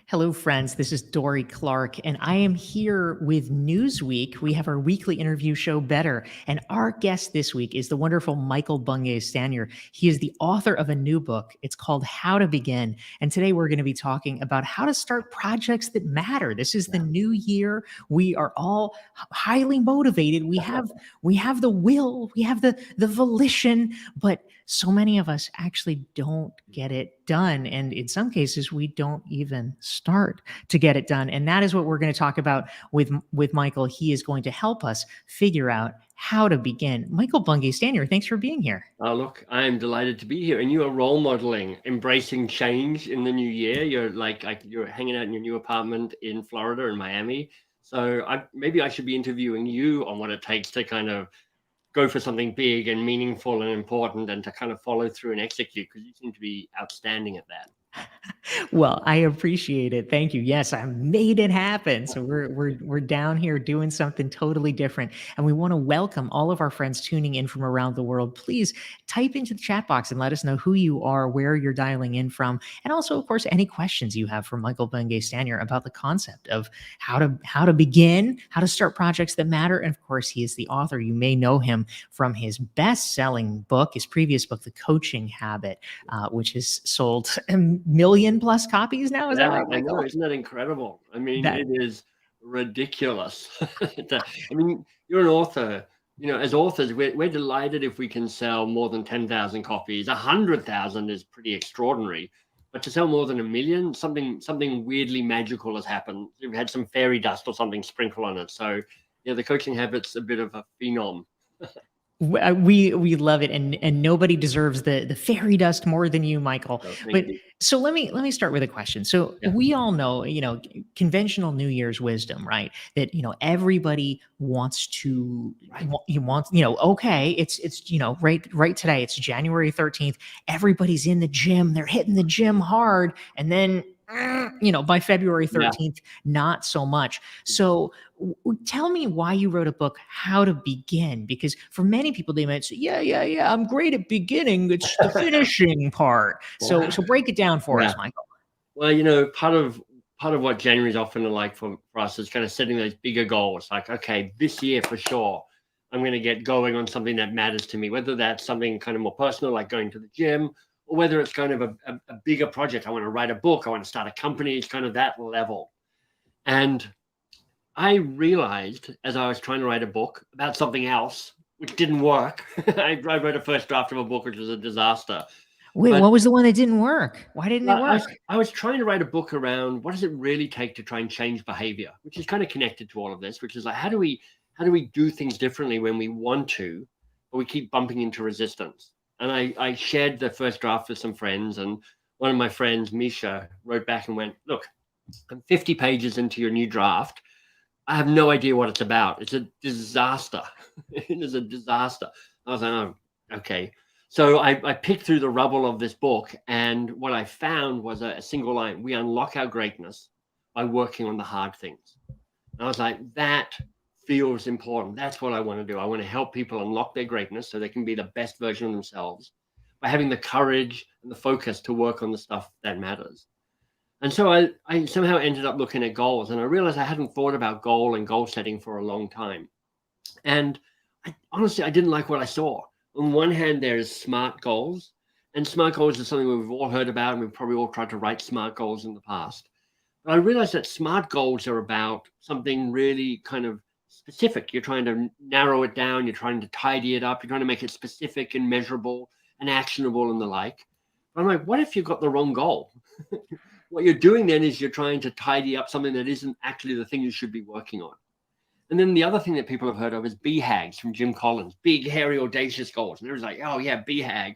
Hello, friends. This is Dorie Clark, and I am here with Newsweek. We have our weekly interview show, Better. And our guest this week is the wonderful Michael Bungay Stanier. He is the author of a new book. It's called How to Begin. And today we're going to be talking about how to start projects that matter. This is the new year. We are all highly motivated. We have the will, we have the volition, but so many of us actually don't get it done. And in some cases, we don't even start to get it done. And that is what we're going to talk about with Michael. He is going to help us figure out how to begin. Michael Bungay Stanier, thanks for being here. Oh, look, I'm delighted to be here. And you are role modeling, embracing change in the new year. You're you're hanging out in your new apartment in Florida and Miami. So maybe I should be interviewing you on what it takes to kind of go for something big and meaningful and important and to kind of follow through and execute, because you seem to be outstanding at that. Well, I appreciate it. Thank you. Yes, I made it happen. So we're down here doing something totally different, and we want to welcome all of our friends tuning in from around the world. Please type into the chat box and let us know who you are, where you're dialing in from, and also, of course, any questions you have for Michael Bungay Stanier about the concept of how to begin, how to start projects that matter. And of course, he is the author. You may know him from his best-selling book, his previous book, The Coaching Habit, which has sold million plus copies now. Is that right, I know. Michael? Isn't that incredible? I mean, That it is ridiculous. I mean, you're an author. As authors, we're delighted if we can sell more than 10,000 copies. 100,000 is pretty extraordinary. But to sell more than 1 million, something weirdly magical has happened. We've had some fairy dust or something sprinkled on it. So, yeah, the coaching habit's a bit of a phenom. we love it, and nobody deserves the fairy dust more than you, Michael. So thank But you. so let me start with a question. So Yeah. we all know, conventional New Year's wisdom, right? That everybody wants to Right. you want okay, it's right today, it's January 13th. Everybody's in the gym, they're hitting the gym hard, and then by February Yeah. 13th, not so much. So tell me why you wrote a book, How to Begin, because for many people, they might say, yeah, I'm great at beginning. It's the finishing part. So break it down for Yeah. us, Michael. Well, part of what January is often like for us is kind of setting those bigger goals. Like, okay, this year for sure, I'm going to get going on something that matters to me, whether that's something kind of more personal, like going to the gym, or whether it's kind of a bigger project. I want to write a book. I want to start a company. It's kind of that level. And I realized as I was trying to write a book about something else, which didn't work. I wrote a first draft of a book, which was a disaster. Wait, But what was the one that didn't work? Why didn't it well, work? I was trying to write a book around what does it really take to try and change behavior, which is kind of connected to all of this, which is like how do we do things differently when we want to, but we keep bumping into resistance. And I shared the first draft with some friends, and one of my friends, Misha, wrote back and went, "Look, I'm 50 pages into your new draft. I have no idea what it's about. It's a disaster. It is a disaster." I was like, "Oh, okay." So I picked through the rubble of this book, and what I found was a single line: "We unlock our greatness by working on the hard things." And I was like, that feels important. That's what I want to do. I want to help people unlock their greatness so they can be the best version of themselves by having the courage and the focus to work on the stuff that matters. And so I somehow ended up looking at goals, and I realized I hadn't thought about goal and goal setting for a long time. And honestly, I didn't like what I saw. On one hand, there's SMART goals, and SMART goals is something we've all heard about, and we've probably all tried to write SMART goals in the past. But I realized that SMART goals are about something really kind of specific. You're trying to narrow it down, you're trying to tidy it up, you're trying to make it specific and measurable and actionable and the like. But I'm like, what if you've got the wrong goal? What you're doing then is you're trying to tidy up something that isn't actually the thing you should be working on. And then the other thing that people have heard of is BHAGs from Jim Collins, big, hairy, audacious goals. And everyone's like, oh, yeah, BHAG.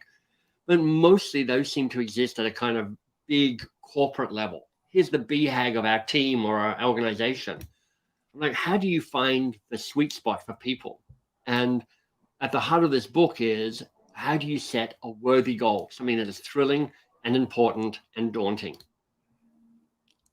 But mostly those seem to exist at a kind of big corporate level. Here's the BHAG of our team or our organization. I'm like, how do you find the sweet spot for people? And at the heart of this book is, how do you set a worthy goal, something that is thrilling and important and daunting?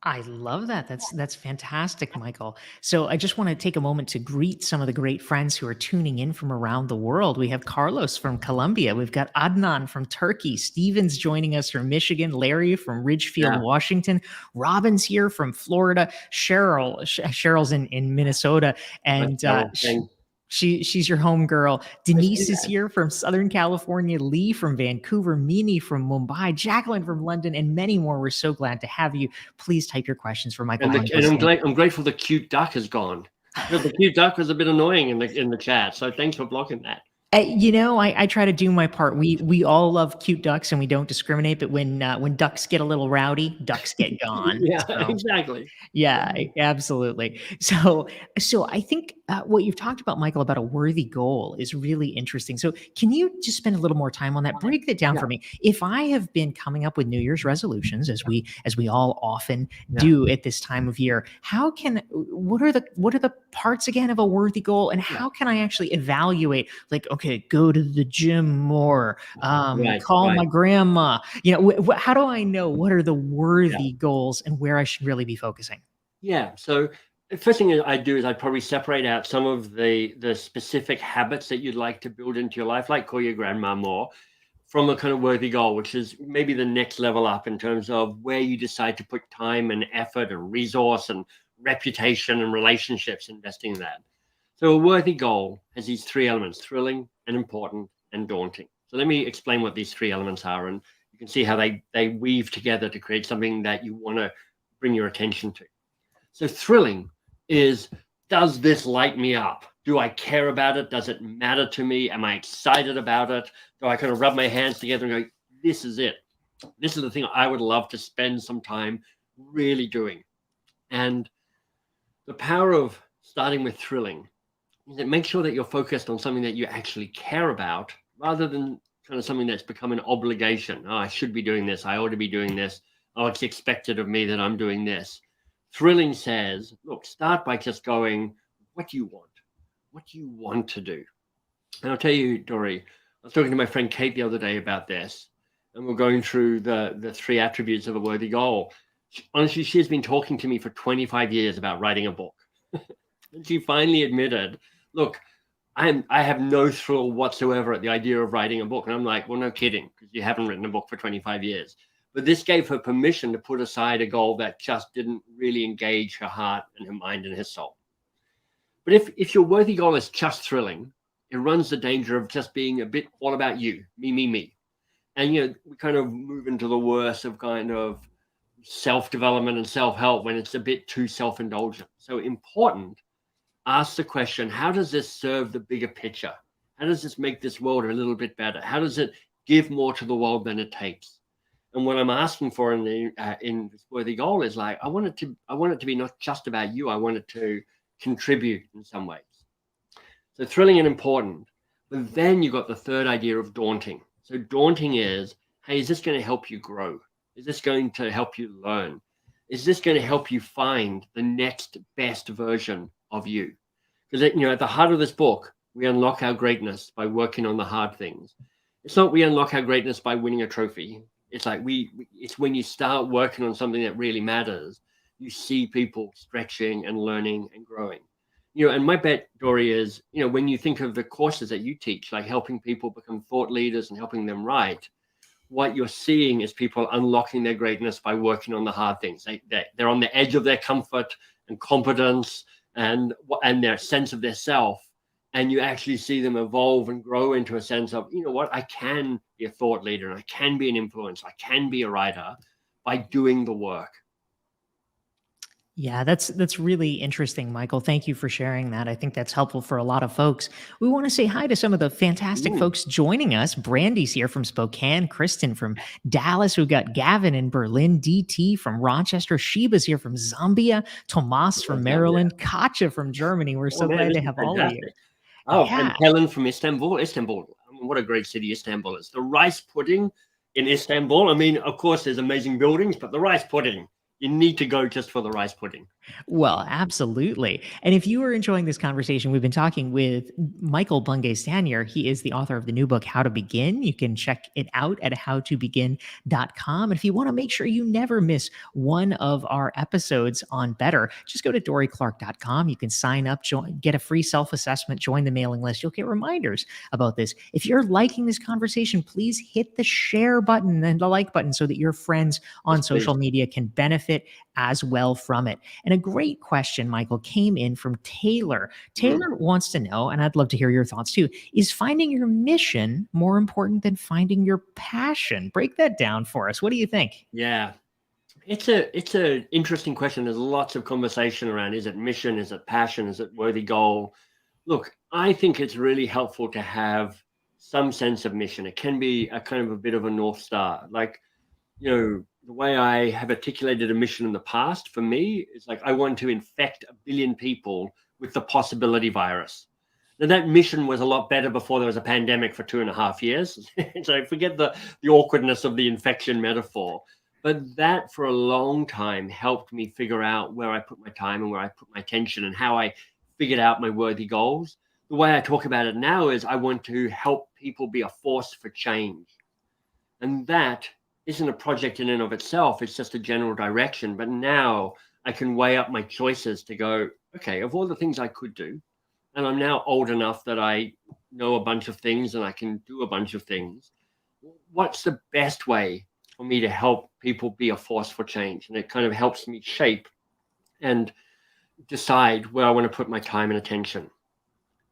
I love that. That's fantastic, Michael. So I just want to take a moment to greet some of the great friends who are tuning in from around the world. We have Carlos from Colombia. We've got Adnan from Turkey. Steven's joining us from Michigan. Larry from Ridgefield, Yeah, Washington. Robin's here from Florida. Cheryl's in Minnesota, that's and Carol. Thanks. she's your home girl. I Denise see is that. here from Southern California. Lee from Vancouver. Mimi from Mumbai. Jacqueline from London, and many more. We're so glad to have you. Please type your questions for Michael And Bungay. I'm grateful the cute duck has gone. Because the cute duck was a bit annoying in the chat. So thanks for blocking that. I try to do my part. We all love cute ducks and we don't discriminate. But when ducks get a little rowdy, ducks get gone. Yeah, So exactly. yeah, absolutely. So I think what you've talked about, Michael, about a worthy goal is really interesting. So can you just spend a little more time on that? Break that down Yeah. for me. If I have been coming up with New Year's resolutions, as we all often Yeah. do at this time of year, what are the parts again of a worthy goal, and how can I actually evaluate? Like, okay, go to the gym more, Right, call right. my grandma. How do I know what are the Yeah. worthy goals and where I should really be focusing? Yeah. So the first thing I'd do is I'd probably separate out some of the specific habits that you'd like to build into your life, like call your grandma more, from a kind of worthy goal, which is maybe the next level up in terms of where you decide to put time and effort and resource and reputation and relationships investing in that. So a worthy goal has these three elements: thrilling and important and daunting. So let me explain what these three elements are, and you can see how they weave together to create something that you want to bring your attention to. So thrilling is, does this light me up? Do I care about it? Does it matter to me? Am I excited about it? Do I kind of rub my hands together and go, this is it? This is the thing I would love to spend some time really doing. And the power of starting with thrilling is it makes sure that you're focused on something that you actually care about rather than kind of something that's become an obligation. Oh, I should be doing this. I ought to be doing this. Oh, it's expected of me that I'm doing this. Thrilling says, look, start by just going, what do you want? What do you want to do? And I'll tell you, Dorie, I was talking to my friend Kate the other day about this, and we're going through the three attributes of a worthy goal. Honestly, she has been talking to me for 25 years about writing a book. And she finally admitted, look, I have no thrill whatsoever at the idea of writing a book. And I'm like, well, no kidding, because you haven't written a book for 25 years. But this gave her permission to put aside a goal that just didn't really engage her heart and her mind and her soul. But if your worthy goal is just thrilling, it runs the danger of just being a bit all about you, me. And, we kind of move into the worst of kind of self-development and self-help when it's a bit too self-indulgent. So important, ask the question, how does this serve the bigger picture? How does this make this world a little bit better? How does it give more to the world than it takes? And what I'm asking for in this worthy goal is like, I want it to be not just about you. I want it to contribute in some ways. So thrilling and important. But then you got the third idea of daunting. So daunting is, hey, is this going to help you grow? Is this going to help you learn? Is this going to help you find the next best version of you? Because at the heart of this book, we unlock our greatness by working on the hard things. It's not we unlock our greatness by winning a trophy. It's like it's when you start working on something that really matters, you see people stretching and learning and growing. And my bet, Dorie, is, when you think of the courses that you teach, like helping people become thought leaders and helping them write, what you're seeing is people unlocking their greatness by working on the hard things. They're on the edge of their comfort and competence and their sense of their self. And you actually see them evolve and grow into a sense of, I can be a thought leader and I can be an influencer. I can be a writer by doing the work. Yeah, that's really interesting, Michael. Thank you for sharing that. I think that's helpful for a lot of folks. We want to say hi to some of the fantastic folks joining us. Brandy's here from Spokane, Kristen from Dallas. We've got Gavin in Berlin, DT from Rochester, Sheba's here from Zambia, Tomas from Maryland, Katja from Germany. We're so glad to have all of you. Oh, Yeah. and Helen from Istanbul. What a great city Istanbul is. The rice pudding in Istanbul. I mean, of course, there's amazing buildings, but the rice pudding you need to go just for the rice pudding. Well, absolutely. And if you are enjoying this conversation, we've been talking with Michael Bungay Stanier. He is the author of the new book, How to Begin. You can check it out at howtobegin.com. And if you want to make sure you never miss one of our episodes on Better, just go to dorieclark.com. You can sign up, get a free self-assessment, join the mailing list. You'll get reminders about this. If you're liking this conversation, please hit the share button and the like button so that your friends on Yes, social please. media can benefit as well from it. And a great question, Michael, came in from Taylor. Mhm. Taylor wants to know, and I'd love to hear your thoughts too, is finding your mission more important than finding your passion? Break that down for us. What do you think? Yeah. It's a interesting question. There's lots of conversation around, is it mission, is it passion, is it worthy goal? Look, I think it's really helpful to have some sense of mission. It can be a kind of a bit of a North Star. Like, the way I have articulated a mission in the past for me is like, I want to infect 1 billion people with the possibility virus. Now, that mission was a lot better before there was a pandemic for 2.5 years. So forget the awkwardness of the infection metaphor. But that for a long time helped me figure out where I put my time and where I put my attention and how I figured out my worthy goals. The way I talk about it now is I want to help people be a force for change. And that isn't a project in and of itself. It's just a general direction. But now I can weigh up my choices to go, okay, of all the things I could do, and I'm now old enough that I know a bunch of things and I can do a bunch of things. What's the best way for me to help people be a force for change? And it kind of helps me shape and decide where I want to put my time and attention.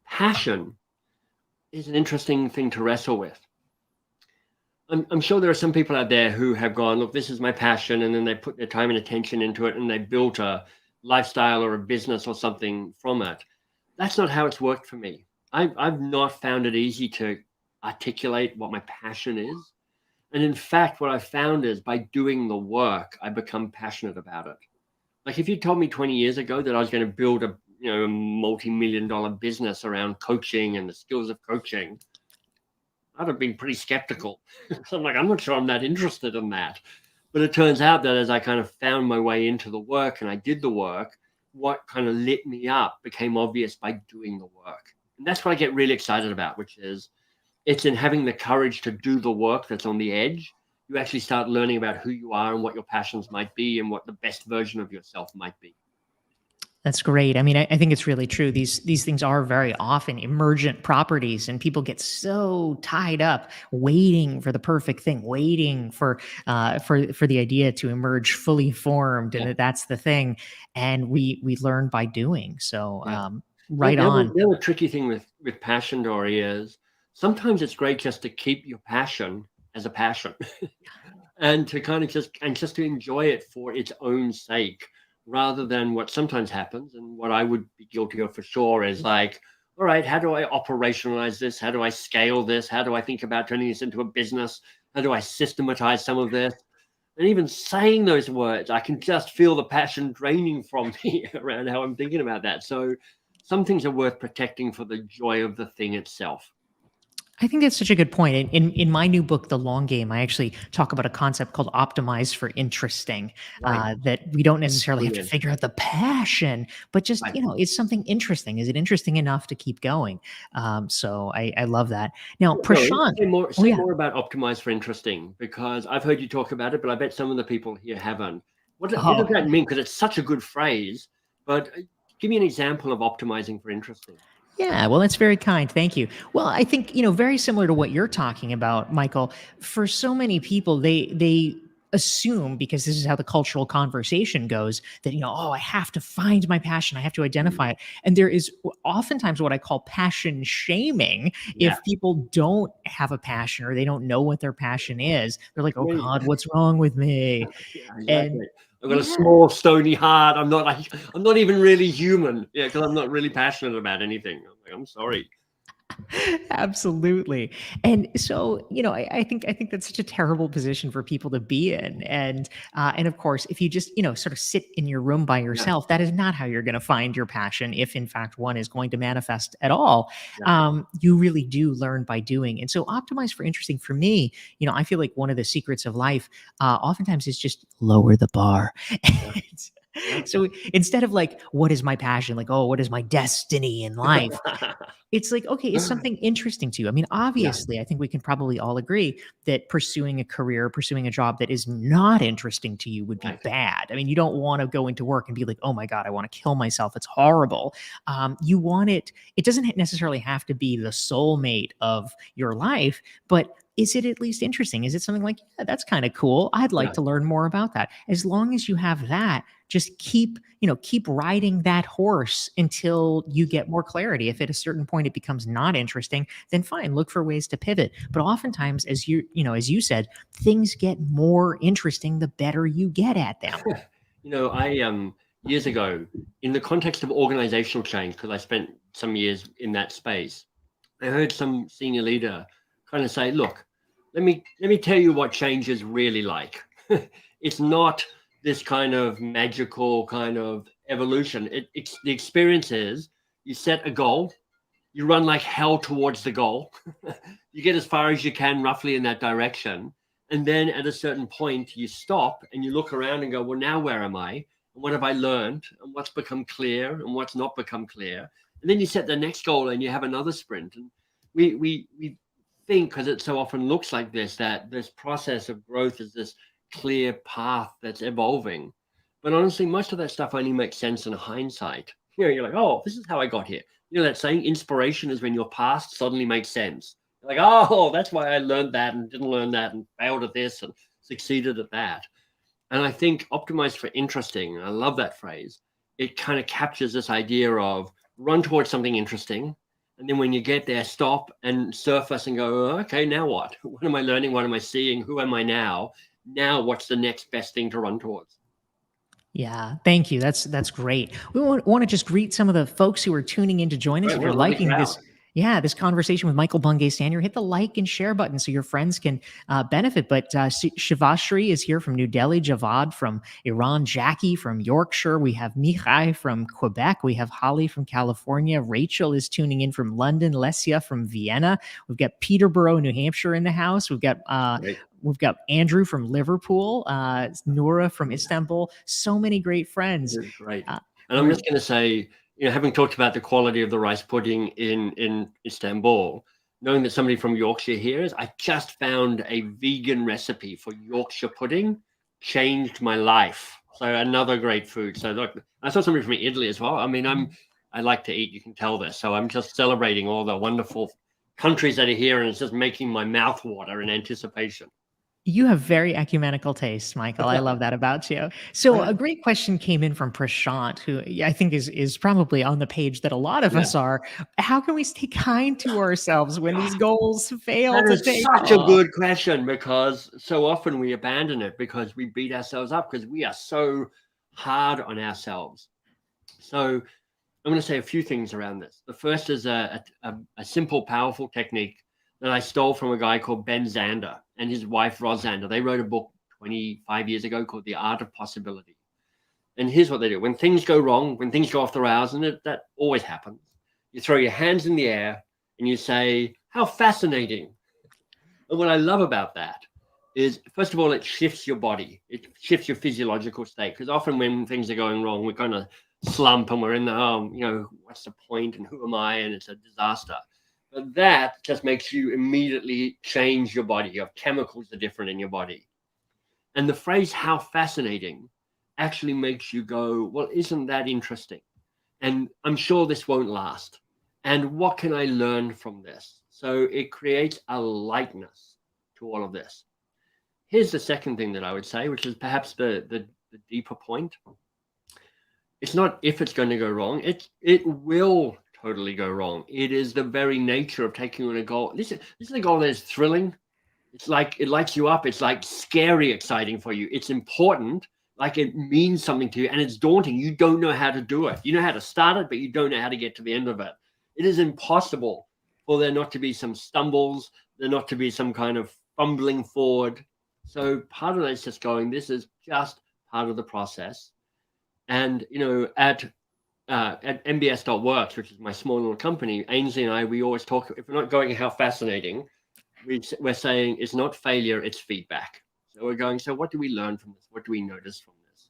Passion is an interesting thing to wrestle with. I'm sure there are some people out there who have gone, look, this is my passion, and then they put their time and attention into it and they built a lifestyle or a business or something from it. That's not how it's worked for me. I've not found it easy to articulate what my passion is. And in fact, what I found is by doing the work, I become passionate about it. Like if you told me 20 years ago that I was going to build a multi-million-dollar business around coaching and the skills of coaching, I'd have been pretty skeptical. So I'm like, I'm not sure I'm that interested in that. But it turns out that as I kind of found my way into the work and I did the work, what kind of lit me up became obvious by doing the work. And that's what I get really excited about, which is it's in having the courage to do the work that's on the edge. You actually start learning about who you are and what your passions might be and what the best version of yourself might be. That's great. I mean, I think it's really true. These things are very often emergent properties, and people get so tied up waiting for the perfect thing, waiting for the idea to emerge fully formed, and Yeah. that's the thing. And we learn by doing. So Yeah. right on. The other tricky thing with passion, Dory, is sometimes it's great just to keep your passion as a passion and to kind of just to enjoy it for its own sake, rather than what sometimes happens and what I would be guilty of for sure is like, all right, how do I operationalize this? How do I scale this? How do I think about turning this into a business? How do I systematize some of this? And even saying those words, I can just feel the passion draining from me around how I'm thinking about that. So some things are worth protecting for the joy of the thing itself. I think that's such a good point. In my new book, The Long Game, I actually talk about a concept called optimize for interesting. Right. That we don't necessarily have to Brilliant. figure out the passion, but just Right. it's something interesting. Is it interesting enough to keep going? So I love that. Now, Sorry, Prashant. Oh say yeah. more about optimize for interesting, because I've heard you talk about it, but I bet some of the people here haven't. What does Oh that mean? Because it's such a good phrase, but give me an example of optimizing for interesting. yeah. Well, that's very kind. Thank you. Well, I think very similar to what you're talking about, Michael. For so many people, they assume, because this is how the cultural conversation goes, that oh, I have to find my passion, I have to Mm, identify it. And there is oftentimes what I call passion shaming. yeah. If people don't have a passion or they don't know what their passion is, they're like, oh Me. God, what's wrong with me? Yeah, And exactly. I've got a yeah. small stony heart. I'm not even really human. Yeah, because I'm not really passionate about anything. I'm like, I'm sorry. Absolutely. And so, I think that's such a terrible position for people to be in. And of course, if you just, sort of sit in your room by Yeah, yourself, that is not how you're going to find your passion, if in fact one is going to manifest at all. yeah. You really do learn by doing. And so optimize for interesting for me, I feel like one of the secrets of life, oftentimes is just lower the bar. Yeah. Yeah. So instead of like, what is my passion? Like, oh, what is my destiny in life? It's like, okay, is something interesting to you? I mean, Yeah, obviously, I think we can probably all agree that pursuing a career, pursuing a job that is not interesting to you would be right. bad. I mean, you don't want to go into work and be like, oh my God, I want to kill myself. It's horrible. You want it doesn't necessarily have to be the soulmate of your life, but is it at least interesting? Is it something like, yeah, that's kind of cool. I'd like Yeah. to learn more about that. As long as you have that, just keep riding that horse until you get more clarity. If at a certain point it becomes not interesting, then fine, look for ways to pivot. But oftentimes, as you said, things get more interesting the better you get at them. I years ago, in the context of organizational change, because I spent some years in that space, I heard some senior leader kind of say, "Look, let me tell you what change is really like. It's not this kind of magical kind of evolution. It's the experience is you set a goal, you run like hell towards the goal, you get as far as you can roughly in that direction, and then at a certain point you stop and you look around and go, well, now where am I, and what have I learned, and what's become clear and what's not become clear, and then you set the next goal and you have another sprint." And we think, because it so often looks like this, that this process of growth is this clear path that's evolving, but honestly most of that stuff only makes sense in hindsight. You're like, oh, this is how I got here. That saying, inspiration is when your past suddenly makes sense. You're like, oh, that's why I learned that and didn't learn that and failed at this and succeeded at that. And I think optimize for interesting, I love that phrase. It kind of captures this idea of run towards something interesting. And then when you get there, stop and surface and go, "Oh, okay, now what? What am I learning? What am I seeing? Who am I now? Now, what's the next best thing to run towards?" Yeah, thank you. That's great. We want to just greet some of the folks who are tuning in to join us. Right, If what you're a lovely liking crowd. this conversation with Michael Bungay Stanier, hit the like and share button so your friends can benefit. But Shivashri is here from New Delhi, Javad from Iran, Jackie from Yorkshire. We have Mihai from Quebec. We have Holly from California. Rachel is tuning in from London. Lesia from Vienna. We've got Peterborough, New Hampshire in the house. Right. We've got Andrew from Liverpool, Nora from Istanbul. So many great friends. It is great. Uh, And I'm we're just going to say, having talked about the quality of the rice pudding in Istanbul, knowing that somebody from Yorkshire here is, I just found a vegan recipe for Yorkshire pudding, changed my life. So another great food. So look, I saw somebody from Italy as well. I mean, I like to eat. You can tell this. So I'm just celebrating all the wonderful countries that are here, and it's just making my mouth water in anticipation. You have very ecumenical tastes, Michael. I love that about you. So a great question came in from Prashant, who I think is probably on the page that a lot of Yeah. us are. How can we stay kind to ourselves when these goals fail That to is take such a off? good question, because so often we abandon it because we beat ourselves up because we are so hard on ourselves. So I'm going to say a few things around this. The first is a simple, powerful technique that I stole from a guy called Ben Zander and his wife, Roz Zander. They wrote a book 25 years ago called The Art of Possibility. And here's what they do. When things go wrong, when things go off the rails, and that always happens, you throw your hands in the air and you say, how fascinating. And what I love about that is, first of all, it shifts your body. It shifts your physiological state. Because often when things are going wrong, we kind of slump and we're in the, what's the point and who am I? And it's a disaster. But that just makes you immediately change your body. Your chemicals are different in your body. And the phrase, how fascinating, actually makes you go, well, isn't that interesting? And I'm sure this won't last. And what can I learn from this? So it creates a lightness to all of this. Here's the second thing that I would say, which is perhaps the deeper point. It's not if it's going to go wrong. It will totally go wrong. It is the very nature of taking on a goal. This is a goal that is thrilling. It's like it lights you up. It's like scary exciting for you. It's important, like it means something to you, and it's daunting. You don't know how to do it. You know how to start it, but you don't know how to get to the end of it. It is impossible for there not to be some stumbles, there not to be some kind of fumbling forward. So part of that is just going, this is just part of the process. And, at MBS.works, which is my small little company, Ainsley and I, we always talk, if we're not going, how fascinating, we're saying it's not failure, it's feedback. So we're going, so what do we learn from this? What do we notice from this?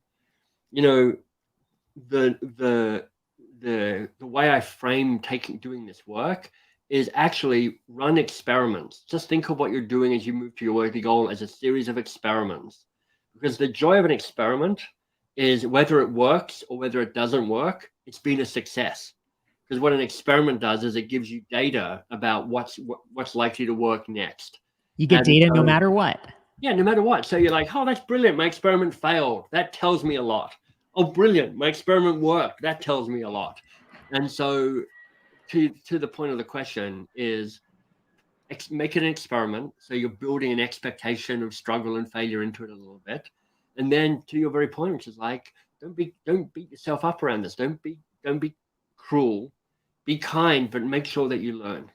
The way I frame doing this work is actually run experiments. Just think of what you're doing as you move to your worthy goal as a series of experiments. Because the joy of an experiment is whether it works or whether it doesn't work, it's been a success. Because what an experiment does is it gives you data about what's likely to work next. You get data no matter what. Yeah, no matter what. So you're like, oh, that's brilliant. My experiment failed. That tells me a lot. Oh, brilliant. My experiment worked. That tells me a lot. And so to the point of the question is make it an experiment. So you're building an expectation of struggle and failure into it a little bit. And then to your very point, which is like, don't beat yourself up around this. Don't be cruel. Be kind, but make sure that you learn.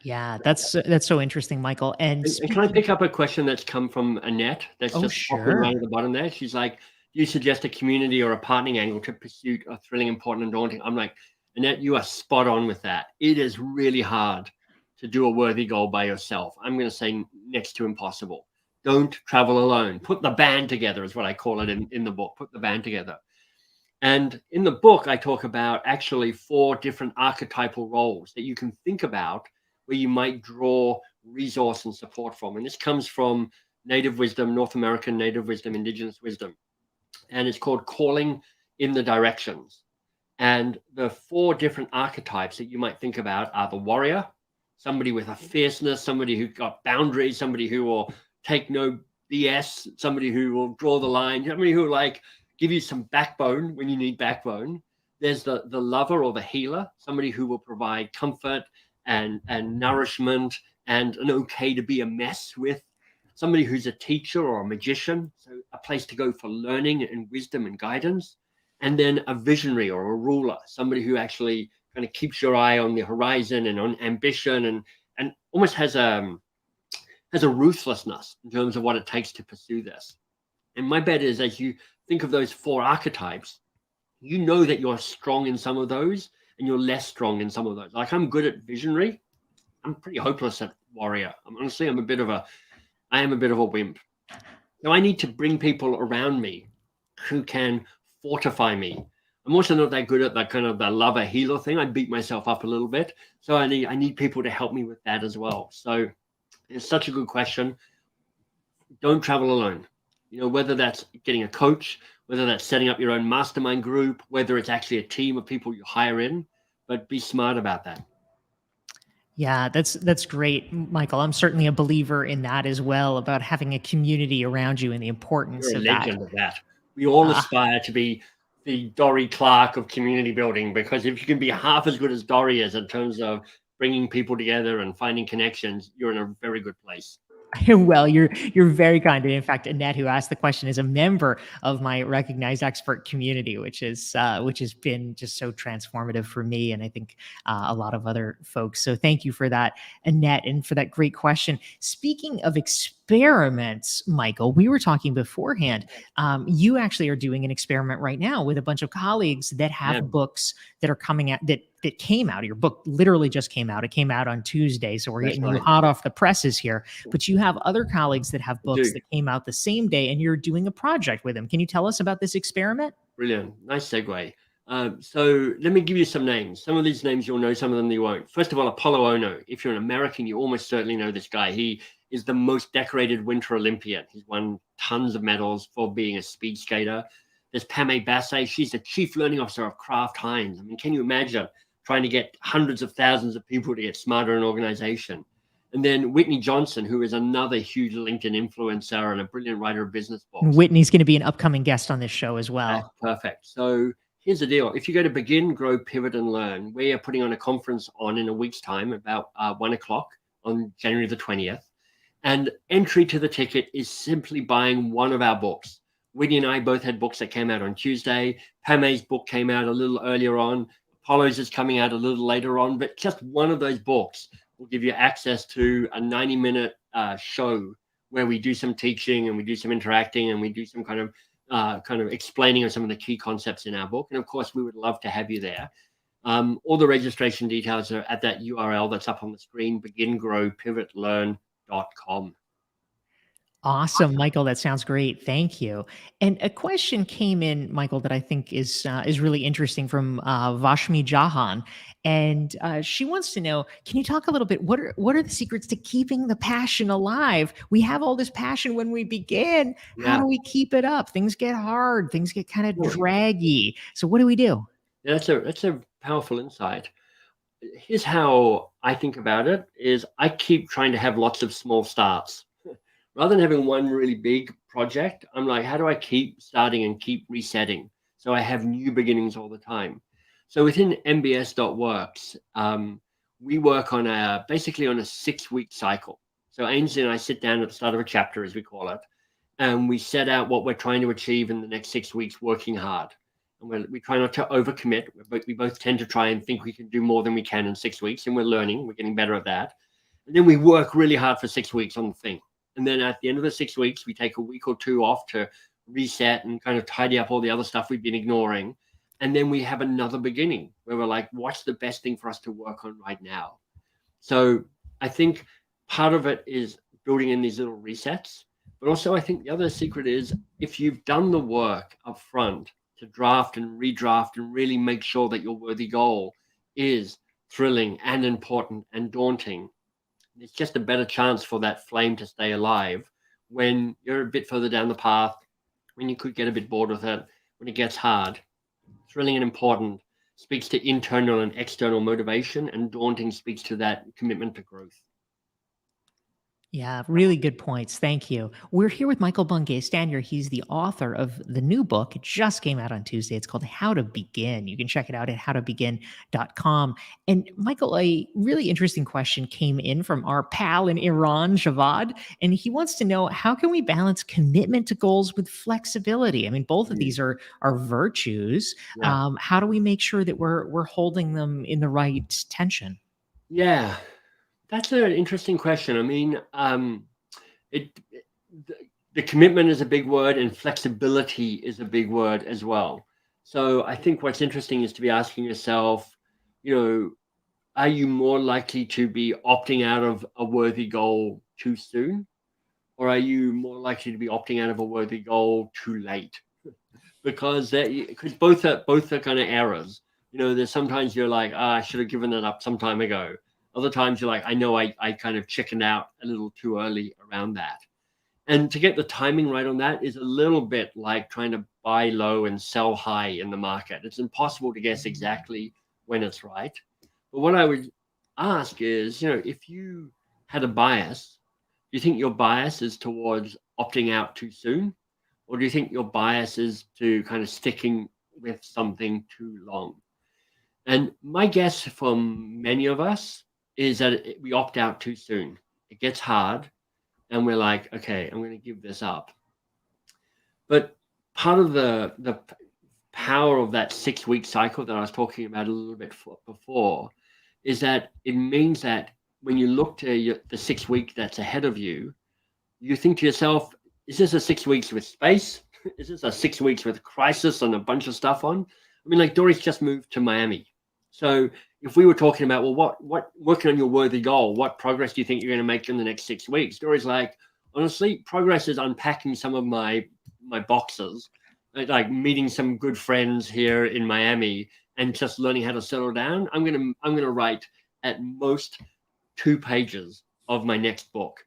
Yeah, that's so interesting, Michael. And can I pick up a question that's come from Annette? That's just popping right at the bottom there. She's like, do you suggest a community or a partnering angle to pursue a thrilling, important, and daunting? I'm like, Annette, you are spot on with that. It is really hard to do a worthy goal by yourself. I'm going to say next to impossible. Don't travel alone. Put the band together is what I call it in the book. Put the band together. And in the book, I talk about actually 4 different archetypal roles that you can think about where you might draw resource and support from. And this comes from Native wisdom, North American Native wisdom, Indigenous wisdom. And it's called calling in the directions. And the 4 different archetypes that you might think about are the warrior, somebody with a fierceness, somebody who got boundaries, somebody who will take no BS, somebody who will draw the line, somebody who will like give you some backbone when you need backbone. There's the lover or the healer, somebody who will provide comfort and nourishment and an okay to be a mess with, somebody who's a teacher or a magician, so a place to go for learning and wisdom and guidance, and then a visionary or a ruler, somebody who actually kind of keeps your eye on the horizon and on ambition and almost has a ruthlessness in terms of what it takes to pursue this. And my bet is as you think of those 4 archetypes, you know that you're strong in some of those and you're less strong in some of those. Like I'm good at visionary. I'm pretty hopeless at warrior. Honestly, I am a bit of a wimp. Now I need to bring people around me who can fortify me. I'm also not that good at that kind of the lover healer thing. I beat myself up a little bit. So I need people to help me with that as well. So it's such a good question. Don't travel alone. Whether that's getting a coach, whether that's setting up your own mastermind group, whether it's actually a team of people you hire in, but be smart about that. Yeah, that's great, Michael. I'm certainly a believer in that as well, about having a community around you and the importance You're a of legend of that. We all aspire to be the Dorie Clark of community building, because if you can be half as good as Dorie is in terms of bringing people together and finding connections, you're in a very good place. Well, you're very kind. And in fact, Annette, who asked the question, is a member of my recognized expert community, which has been just so transformative for me, and I think a lot of other folks. So thank you for that, Annette, and for that great question. Speaking of experiments, Michael, we were talking beforehand. You actually are doing an experiment right now with a bunch of colleagues that have books that are coming out that came out. Your book literally just came out. It came out on Tuesday, so we're getting you hot off the presses here. But you have other colleagues that have books that came out the same day, and you're doing a project with them. Can you tell us about this experiment? Brilliant. Nice segue. So let me give you some names. Some of these names you'll know, some of them you won't. First of all, Apollo Ono. If you're an American, you almost certainly know this guy. He is the most decorated Winter Olympian. He's won tons of medals for being a speed skater. There's Pame Basse. She's the chief learning officer of Kraft Heinz. I mean, can you imagine trying to get hundreds of thousands of people to get smarter in organization? And then Whitney Johnson, who is another huge LinkedIn influencer and a brilliant writer of business books. Whitney's going to be an upcoming guest on this show as well. That's perfect. So here's the deal. If you go to Begin, Grow, Pivot, and Learn, we are putting on a conference in a week's time, about 1 o'clock on January the 20th. And entry to the ticket is simply buying one of our books. Whitney and I both had books that came out on Tuesday. Pame's book came out a little earlier on. Hollows is coming out a little later on, but just one of those books will give you access to a 90-minute show where we do some teaching and we do some interacting and we do some kind of explaining of some of the key concepts in our book. And of course, we would love to have you there. All the registration details are at that URL that's up on the screen, begingrowpivotlearn.com. Awesome, Michael. That sounds great. Thank you. And a question came in, Michael, that I think is really interesting from Vashmi Jahan, and she wants to know: can you talk a little bit? What are the secrets to keeping the passion alive? We have all this passion when we begin. How Yeah, do we keep it up? Things get hard. Things get kind of sure. draggy. So what do we do? Yeah, that's a powerful insight. Here's how I think about it: is I keep trying to have lots of small starts. Rather than having one really big project, I'm like, how do I keep starting and keep resetting so I have new beginnings all the time? So within MBS.works, we work on basically on a 6-week cycle. So Ainsley and I sit down at the start of a chapter, as we call it, and we set out what we're trying to achieve in the next 6 weeks, working hard. And we try not to overcommit, but we both tend to try and think we can do more than we can in 6 weeks, and we're learning, we're getting better at that. And then we work really hard for 6 weeks on the thing. And then at the end of the 6 weeks, we take a week or two off to reset and kind of tidy up all the other stuff we've been ignoring. And then we have another beginning where we're like, what's the best thing for us to work on right now? So I think part of it is building in these little resets. But also, I think the other secret is if you've done the work up front to draft and redraft and really make sure that your worthy goal is thrilling and important and daunting, it's just a better chance for that flame to stay alive when you're a bit further down the path, when you could get a bit bored with it, when it gets hard. Thrilling and important speaks to internal and external motivation, and daunting speaks to that commitment to growth. Yeah, really good points. Thank you. We're here with Michael Bungay Stanier. He's the author of the new book. It just came out on Tuesday. It's called How to Begin. You can check it out at howtobegin.com. And Michael, a really interesting question came in from our pal in Iran, Javad, and he wants to know, how can we balance commitment to goals with flexibility? I mean, both of these are virtues. Yeah. How do we make sure that we're holding them in the right tension? Yeah. That's an interesting question. I mean, the, the commitment is a big word, and flexibility is a big word as well. So I think what's interesting is to be asking yourself, you know, are you more likely to be opting out of a worthy goal too soon, or are you more likely to be opting out of a worthy goal too late? Because both are kind of errors. There's sometimes you're like, I should have given that up some time ago. Other times you're like, I know I kind of chickened out a little too early around that. And to get the timing right on that is a little bit like trying to buy low and sell high in the market. It's impossible to guess exactly when it's right. But what I would ask is, if you had a bias, do you think your bias is towards opting out too soon? Or do you think your bias is to kind of sticking with something too long? And my guess from many of us is that we opt out too soon. It gets hard and we're like, okay, I'm going to give this up. But part of the power of that 6-week cycle that I was talking about a little bit before is that it means that when you look to the 6 week that's ahead of you, you think to yourself, is this a 6 weeks with space? Is this a 6 weeks with crisis and a bunch of stuff on? I mean, like Dorie's just moved to Miami. So if we were talking about, well, what working on your worthy goal, what progress do you think you're going to make in the next 6 weeks? Dorie's like, honestly, progress is unpacking some of my boxes, like meeting some good friends here in Miami and just learning how to settle down. I'm gonna write at most 2 pages of my next book.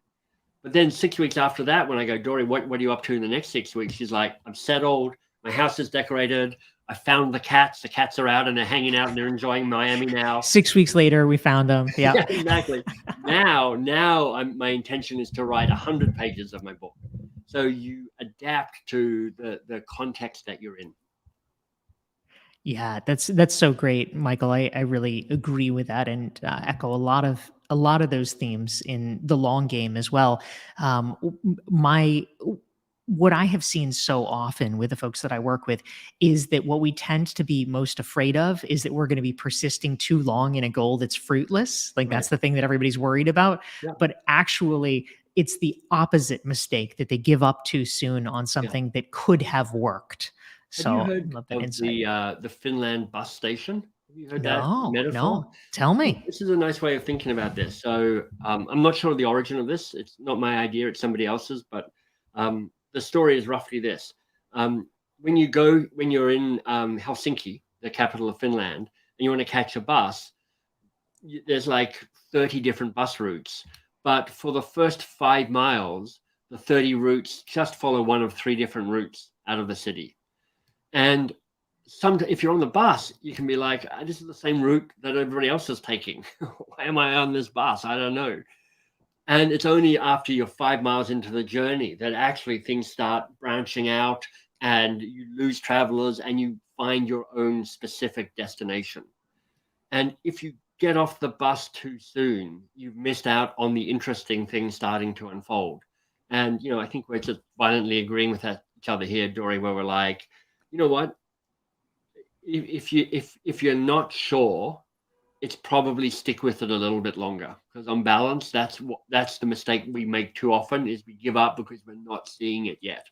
But then 6 weeks after that, when I go, Dorie, what are you up to in the next 6 weeks? She's like, I'm settled. My house is decorated. I found the cats. The cats are out and they're hanging out and they're enjoying Miami now. 6 weeks later, we found them. Yeah, Yeah, exactly. Now, my intention is to write 100 pages of my book. So you adapt to the context that you're in. Yeah, that's so great, Michael. I really agree with that, and echo a lot of those themes in the long game as well. My what I have seen so often with the folks that I work with is that what we tend to be most afraid of is that we're going to be persisting too long in a goal that's fruitless. Like Right. that's the thing that everybody's worried about. Yeah. But actually, it's the opposite mistake that they give up too soon on Yeah. something that could have worked. Have you So I heard love that of insight. the Finland bus station? Have you heard that No, metaphor? no. Tell me. This is a nice way of thinking about this. So I'm not sure of the origin of this. It's not my idea. It's somebody else's. But the story is roughly this: when you're in Helsinki, the capital of Finland, and you want to catch a bus, there's like 30 different bus routes. But for the first 5 miles, the 30 routes just follow one of three different routes out of the city. And if you're on the bus, you can be like, this is the same route that everybody else is taking. Why am I on this bus? I don't know. And it's only after you're 5 miles into the journey that actually things start branching out and you lose travelers and you find your own specific destination. And if you get off the bus too soon, you've missed out on the interesting things starting to unfold. And, I think we're just violently agreeing with each other here, Dorie, where we're like, you know what? If you're not sure, it's probably stick with it a little bit longer, because on balance, that's the mistake we make too often, is we give up because we're not seeing it yet.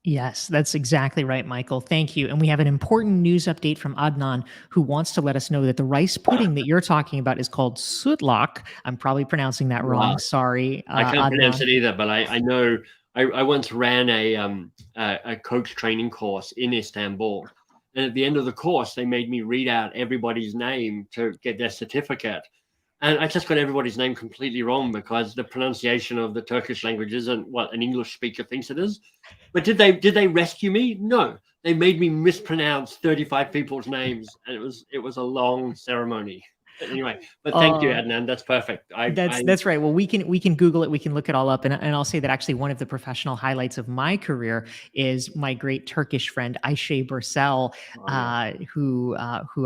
Yes, that's exactly right, Michael. Thank you. And we have an important news update from Adnan, who wants to let us know that the rice pudding that you're talking about is called sutlak. I'm probably pronouncing that Wow. wrong. Sorry, I can't pronounce Adnan. it either, but I know I once ran a coach training course in Istanbul, and at the end of the course, they made me read out everybody's name to get their certificate. And I just got everybody's name completely wrong because the pronunciation of the Turkish language isn't what an English speaker thinks it is. But did they rescue me? No. They made me mispronounce 35 people's names, and it was a long ceremony. Anyway, but thank you, Uh, Adnan. That's perfect. that's right. Well, we can Google it. We can look it all up, and I'll say that actually one of the professional highlights of my career is my great Turkish friend Ayşe Bursel, Oh, yeah. who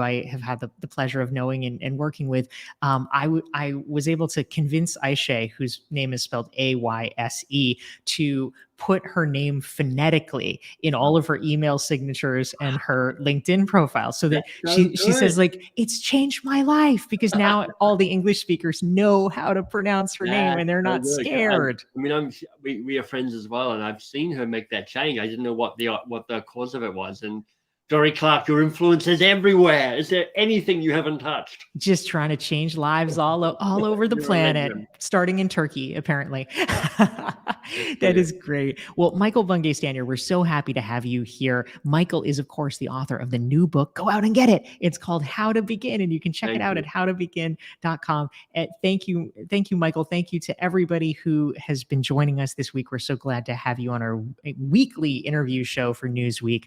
I have had the pleasure of knowing and working with. I was able to convince Ayşe, whose name is spelled Ayse, to put her name phonetically in all of her email signatures and her LinkedIn profile, so that That's so she says, good. like, it's changed my life because now all the English speakers know how to pronounce her name That's and they're so not good. I scared. mean, we are friends as well, and I've seen her make that change. I didn't know what the cause of it was. And Dorie Clark, your influence is everywhere. Is there anything you haven't touched? Just trying to change lives all over the You're a planet, legend. starting in Turkey, apparently. That's That brilliant. is great. Well, Michael Bungay Stanier, we're so happy to have you here. Michael is, of course, the author of the new book. Go out and get it. It's called How to Begin, and you can check it Thank out you. at howtobegin.com. Thank you. Thank you, Michael. Thank you to everybody who has been joining us this week. We're so glad to have you on our weekly interview show for Newsweek,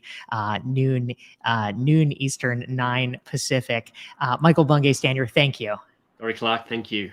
noon Eastern, 9 Pacific. Michael Bungay Stanier, thank you. Dorie Clark, thank you.